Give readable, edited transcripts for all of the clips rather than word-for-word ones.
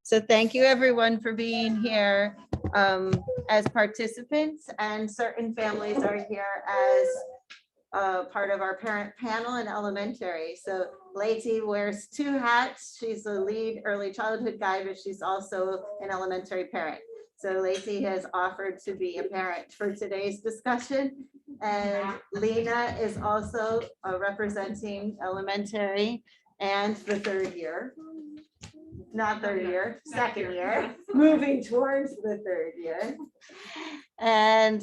So thank you everyone for being here as participants, and certain families are here as part of our parent panel in elementary. So Lacey wears two hats. She's the lead early childhood guide, but she's also an elementary parent. So Lacey has offered to be a parent for today's discussion. And Lena is also representing elementary and the third year. Not third year, second year, moving towards the third year. And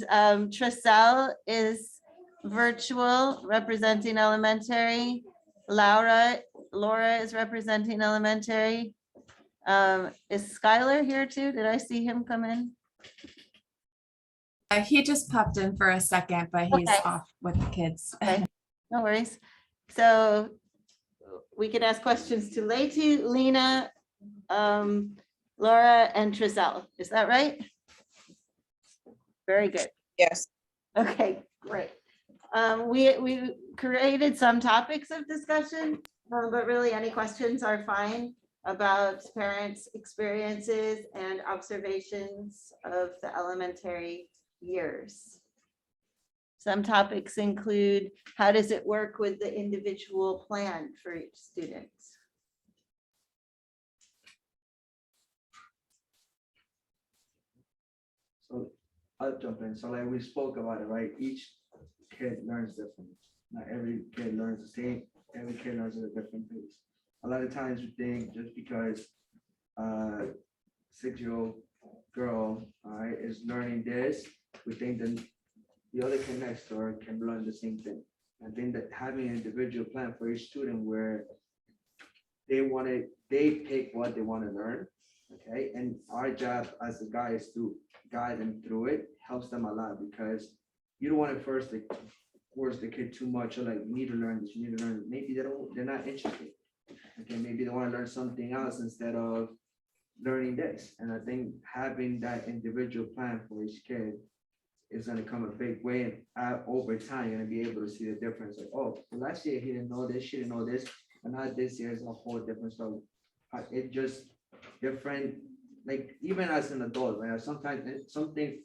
Trissel is virtual, representing elementary. Laura is representing elementary. Is Skylar here too? Did I see him come in? He just popped in for a second, but he's Okay. off with the kids. Okay, no worries. So we could ask questions to Lacey, Lena, Laura, and Trissel. Is that right? Very good. Yes. Okay, great. We created some topics of discussion, but really any questions are fine about parents' experiences and observations of the elementary years. Some topics include, how does it work with the individual plan for each student? So I'll jump in. So like we spoke about it, right? Each kid learns different. Not every kid learns the same. Every kid learns at a different pace. A lot of times we think just because a 6-year-old girl, all right, is learning this, we think that the other kid next to her can learn the same thing. I think that having an individual plan for each student where they pick what they want to learn, okay? And our job as a guide is to guide them through it, helps them a lot, because you don't want to first force the kid too much, or like, you need to learn this, you need to learn it. Maybe they're not interested. Okay, maybe they want to learn something else instead of learning this. And I think having that individual plan for each kid is going to come a big way. And over time, you're going to be able to see the difference. Like, oh, last year he didn't know this, she didn't know this, and now this year is a whole different story. It just different, like even as an adult, right? Sometimes some things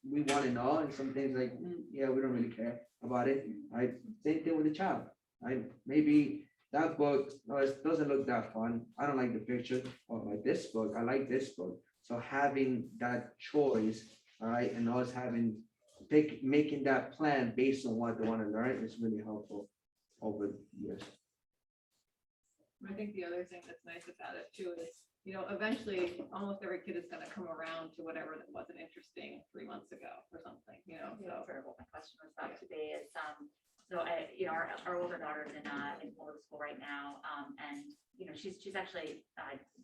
we want to know, and some things like, yeah, we don't really care about it, right? Same thing with the child, right? Maybe that book, no, it doesn't look that fun. I don't like the picture. Or like this book, I like this book. So having that choice, all right, and us making that plan based on what they want to learn is really helpful over the years. I think the other thing that's nice about it too is, you know, eventually almost every kid is going to come around to whatever that wasn't interesting 3 months ago or something, you know. Yeah, So sort of what my question was about today is, so I, you know, our older daughter's in public school right now, and you know, she's actually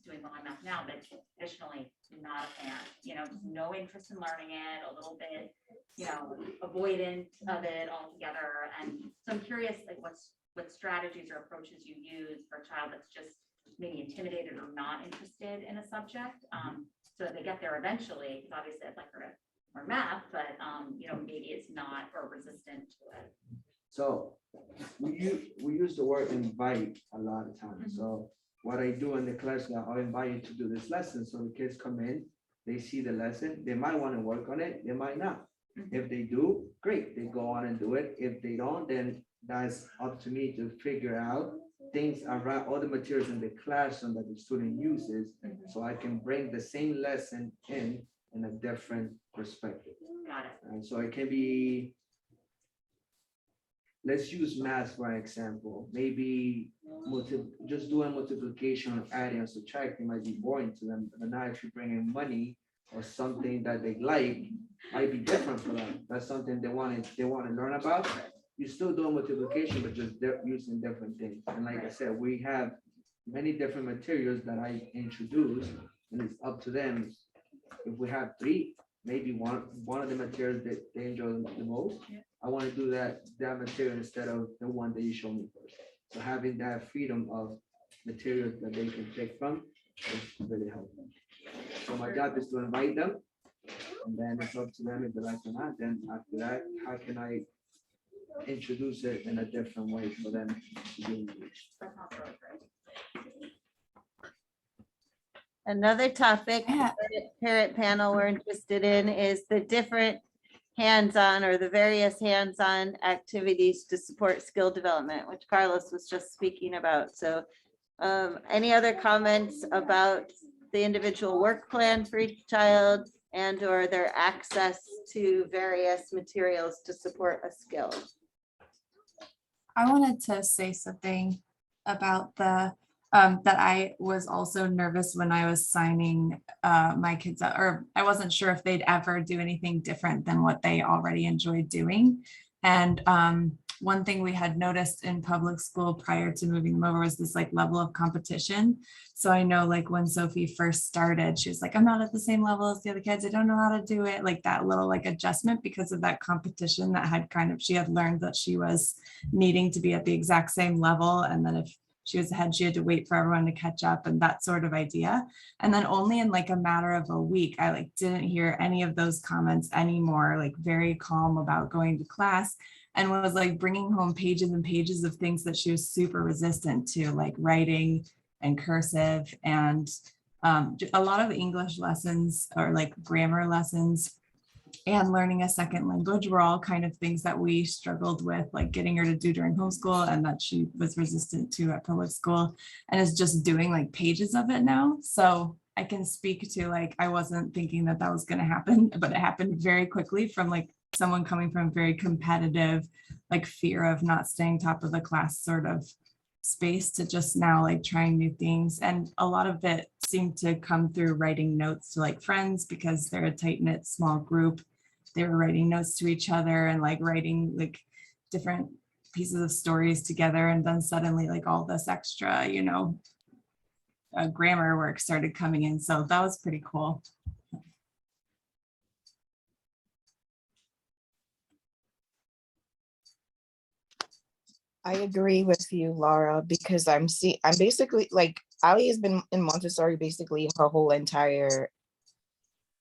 doing well math now, but traditionally not a fan, you know, no interest in learning it, a little bit, you know, avoidant of it altogether. And so I'm curious, like, what strategies or approaches you use for a child that's just maybe intimidated or not interested in a subject, so that they get there eventually, because obviously I'd like her to learn math, but you know, maybe it's not, or resistant to it. So we use the word invite a lot of times. So what I do in the class now, I'll invite you to do this lesson. So the kids come in, they see the lesson, they might want to work on it, they might not. If they do, great, they go on and do it. If they don't, then that's up to me to figure out things around all the materials in the classroom that the student uses, so I can bring the same lesson in a different perspective. Got it. And so it can be, let's use math for an example. Maybe just doing multiplication or adding or subtracting might be boring to them, but now if you bring in money or something that they like, might be different for them. That's something they want to learn about. You're still doing multiplication, but just using different things. And like I said, we have many different materials that I introduce, and it's up to them. If we have 3, maybe one of the materials that they enjoy the most, I want to do that material instead of the one that you show me first. So having that freedom of materials that they can pick from is really helpful. So my job is to invite them, and then it's up to them if they like or not. Then after that, how can I introduce it in a different way for them to be engaged? That sounds really great. Another topic Yeah. that parent panel we're interested in is the different hands-on or the various hands-on activities to support skill development, which Carlos was just speaking about. So any other comments about the individual work plan for each child and or their access to various materials to support a skill? I wanted to say something about the that I was also nervous when I was signing my kids up, or I wasn't sure if they'd ever do anything different than what they already enjoyed doing. And one thing we had noticed in public school prior to moving them over was this like level of competition. So I know like when Sophie first started, she was like, I'm not at the same level as the other kids. I don't know how to do it. Like that little like adjustment because of that competition that had she had learned that she was needing to be at the exact same level. And then if she was ahead, she had to wait for everyone to catch up and that sort of idea. And then only in like a matter of a week, I like didn't hear any of those comments anymore, like very calm about going to class, and was like bringing home pages and pages of things that she was super resistant to, like writing and cursive and a lot of English lessons or like grammar lessons and learning a second language were all kind of things that we struggled with, like getting her to do during homeschool and that she was resistant to at public school, and is just doing like pages of it now. So I can speak to like, I wasn't thinking that that was going to happen, but it happened very quickly from like someone coming from very competitive, like fear of not staying top of the class sort of space to just now like trying new things. And a lot of it seemed to come through writing notes to like friends because they're a tight-knit small group. They were writing notes to each other and like writing like different pieces of stories together. And then suddenly like all this extra, you know, grammar work started coming in. So that was pretty cool. I agree with you, Laura, because I'm basically like Ali has been in Montessori basically her whole entire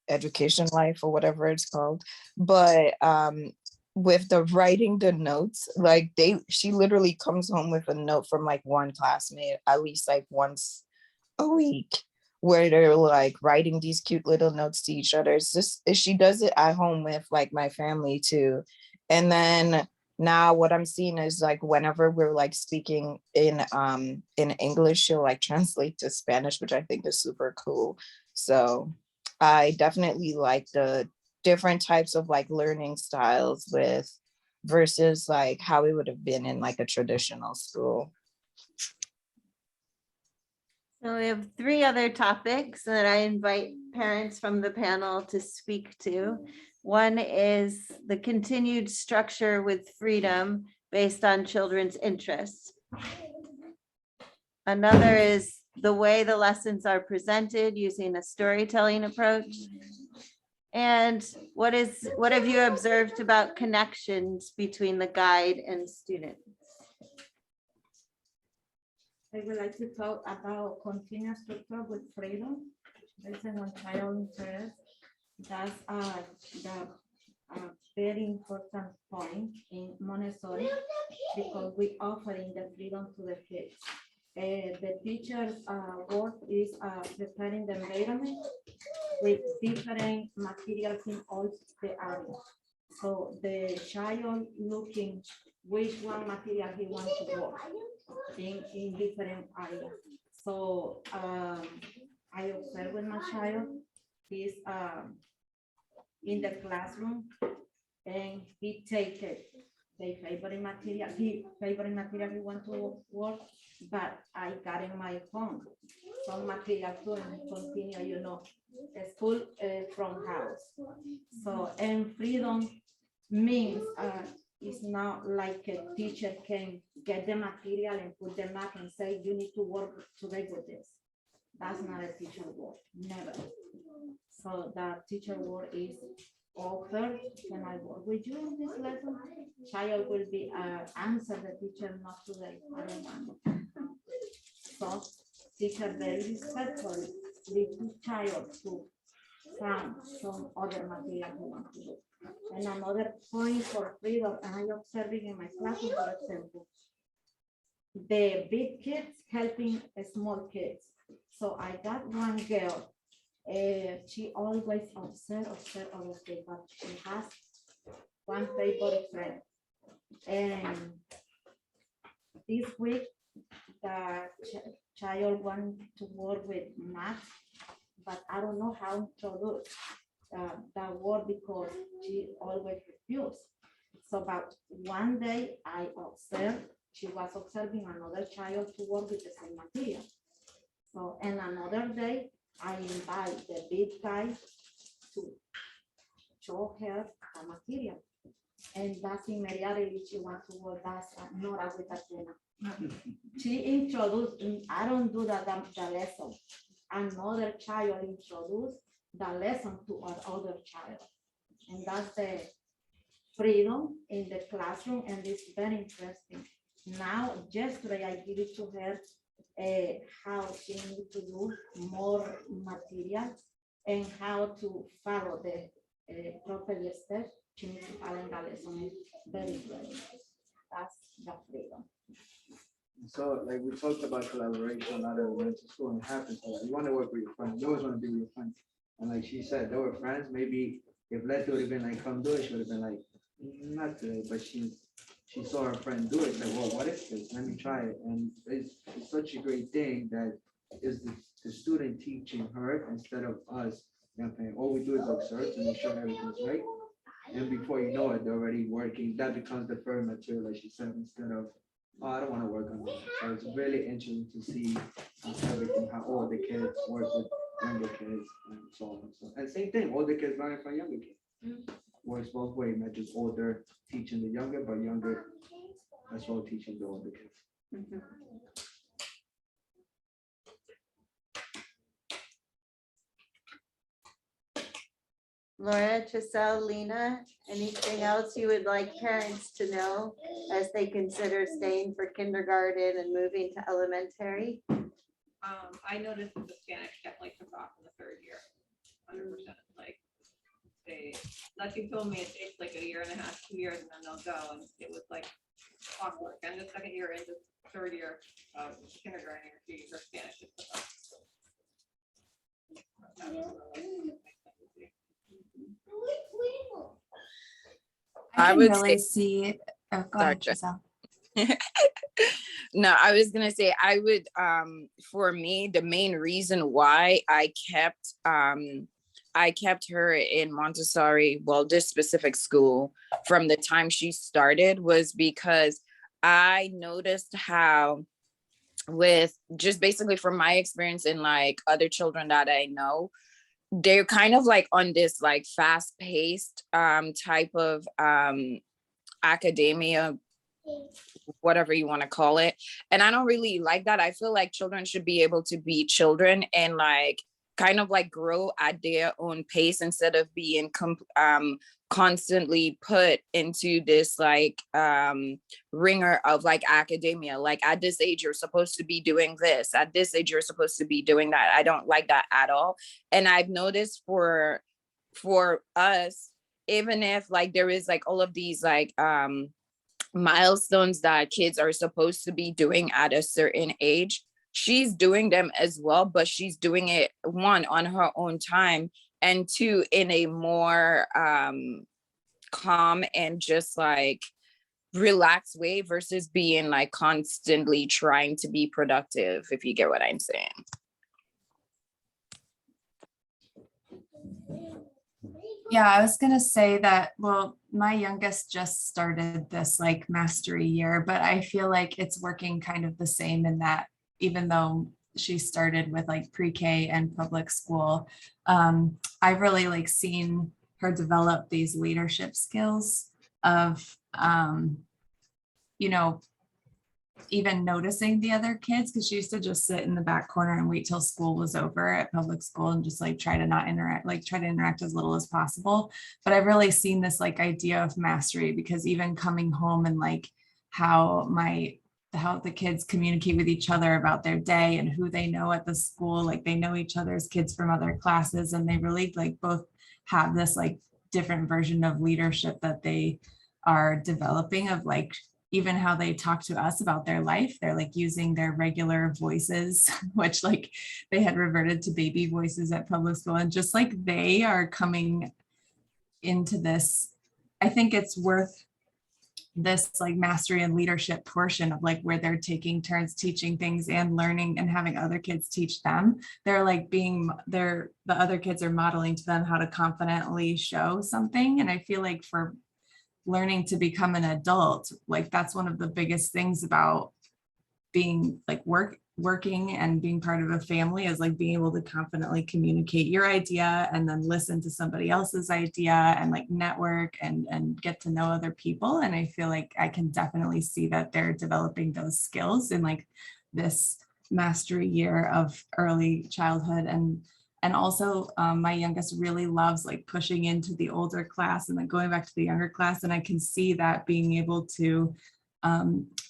education life or whatever it's called. But with the writing the notes, like she literally comes home with a note from like one classmate at least like once a week where they're like writing these cute little notes to each other. It's just she does it at home with like my family too. And then now what I'm seeing is like whenever we're like speaking in English, she'll like translate to Spanish, which I think is super cool. So I definitely like the different types of like learning styles with versus like how it would have been in like a traditional school. So we have 3 other topics that I invite parents from the panel to speak to. One is the continued structure with freedom based on children's interests. Another is the way the lessons are presented using a storytelling approach. And what have you observed about connections between the guide and students? I would like to talk about continuous structure with freedom. That's one child interest. That's the very important point in Montessori because we offering the freedom to the kids. The teacher's work is preparing the environment with different materials in all the area. So the child looking which one material he wants to work in different areas. So I observe with my child, he's in the classroom and he take it, the favorite material he want to work, but I got in my phone some material too and continue, you know, school from house. So, and freedom means it's not like a teacher can get the material and put them back and say, you need to work today with this. That's not a teacher work, never. So that teacher work is offered, can I work with you in this lesson? Child will be answer the teacher, not today, I don't want. So teacher very respectfully leave the child to find some other material he wants to do. And another point for freedom, and I observing in my classroom, for example, the big kids helping small kids. So I got one girl, she always observe, but she has one favorite friend. And this week, the child want to work with math, but I don't know how to introduce that word because she always refused. So about one day I observed, she was observing another child to work with the same material. So, and another day I invite the big guy to show her the material. And that's immediately she wants to work, that's not a good idea. She introduced, I don't do that, the lesson. Another child introduced the lesson to another child. And that's the freedom in the classroom, and it's very interesting. Now, yesterday I give it to her how she needs to do more material and how to follow the proper steps. She needs to follow the lesson. It's very good. That's the freedom. So like we talked about collaboration out of elementary school and it happens. So, like, you want to work with your friends. You always want to be with your friends. And like she said, they were friends. Maybe if Letty would have been like, come do it, she would have been like, not today. But she saw her friend do it. Like, well, what is this? Let me try it. And it's such a great thing that is the student teaching her instead of us. You know, all we do is observe to make sure everything's right. And before you know it, they're already working. That becomes the third material, like she said, instead of, oh, I don't want to work on that. So it's really interesting to see everything, how all the kids work with younger kids and so on and so on. And same thing, older kids learning from younger kids. Works both ways, not just older teaching the younger, but younger as well teaching the older kids. Laura, Giselle, Lena, anything else you would like parents to know as they consider staying for kindergarten and moving to elementary? I noticed that the Spanish definitely took off in the third year, 100%. Like Letty told me it takes like a year and a half, 2 years, and then they'll go, and it was like clockwork. And the second year into third year of kindergarten, her Spanish just took off. That was really nice to see. I can would really say- see. Oh, go Sorry, ahead, Jess. Giselle. No, I was gonna say I would for me the main reason why I kept her in Montessori, well, this specific school from the time she started was because I noticed how with just basically from my experience in like other children that I know, they're kind of like on this like fast-paced type of academia, whatever you want to call it. And I don't really like that. I feel like children should be able to be children and like kind of like grow at their own pace instead of being constantly put into this like ringer of like academia. Like at this age, you're supposed to be doing this. At this age, you're supposed to be doing that. I don't like that at all. And I've noticed for us, even if like there is like all of these like milestones that kids are supposed to be doing at a certain age, she's doing them as well, but she's doing it, one, on her own time, and two, in a more calm and just like relaxed way versus being like constantly trying to be productive, if you get what I'm saying. Yeah, I was gonna say that, well, my youngest just started this like mastery year, but I feel like it's working kind of the same in that even though she started with like pre-K and public school, I've really like seen her develop these leadership skills of, you know, even noticing the other kids, because she used to just sit in the back corner and wait till school was over at public school and just like try to not interact, like try to interact as little as possible. But I've really seen this like idea of mastery, because even coming home and like how the kids communicate with each other about their day and who they know at the school, like they know each other's kids from other classes, and they really like both have this like different version of leadership that they are developing, of like even how they talk to us about their life. They're like using their regular voices, which like they had reverted to baby voices at public school, and just like they are coming into this. I think it's worth this like mastery and leadership portion of like where they're taking turns teaching things and learning and having other kids teach them. They're like the other kids are modeling to them how to confidently show something. And I feel like for learning to become an adult, like that's one of the biggest things about being like working and being part of a family, is like being able to confidently communicate your idea and then listen to somebody else's idea and like network and get to know other people. And I feel like I can definitely see that they're developing those skills in like this mastery year of early childhood. And also my youngest really loves like pushing into the older class and then going back to the younger class. And I can see that being able to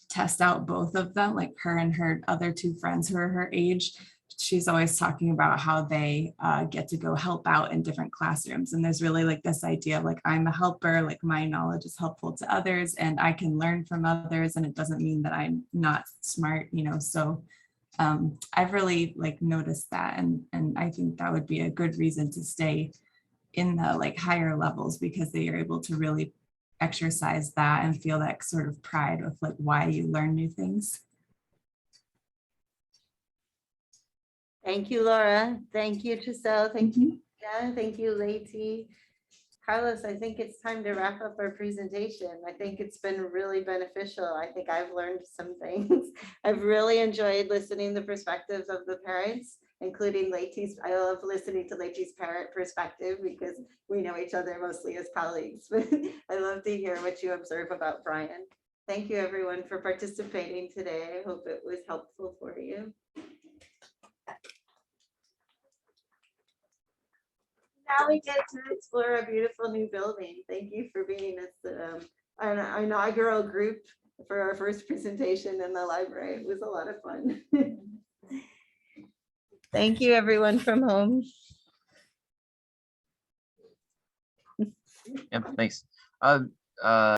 test out both of them, like her and her other two friends who are her age. She's always talking about how they get to go help out in different classrooms. And there's really like this idea of like, I'm a helper, like my knowledge is helpful to others and I can learn from others. And it doesn't mean that I'm not smart, you know, so I've really like noticed that. And I think that would be a good reason to stay in the like higher levels, because they are able to really exercise that and feel that sort of pride of like why you learn new things. Thank you, Laura. Thank you, Giselle. Thank you. Yeah, thank you, Leti. Carlos, I think it's time to wrap up our presentation. I think it's been really beneficial. I think I've learned some things. I've really enjoyed listening to the perspectives of the parents, including Leti's. I love listening to Leti's parent perspective because we know each other mostly as colleagues, but I love to hear what you observe about Brian. Thank you everyone for participating today. I hope it was helpful for you. Now we get to explore a beautiful new building. Thank you for being an inaugural group for our first presentation in the library. It was a lot of fun. Thank you, everyone from home. Yep, thanks.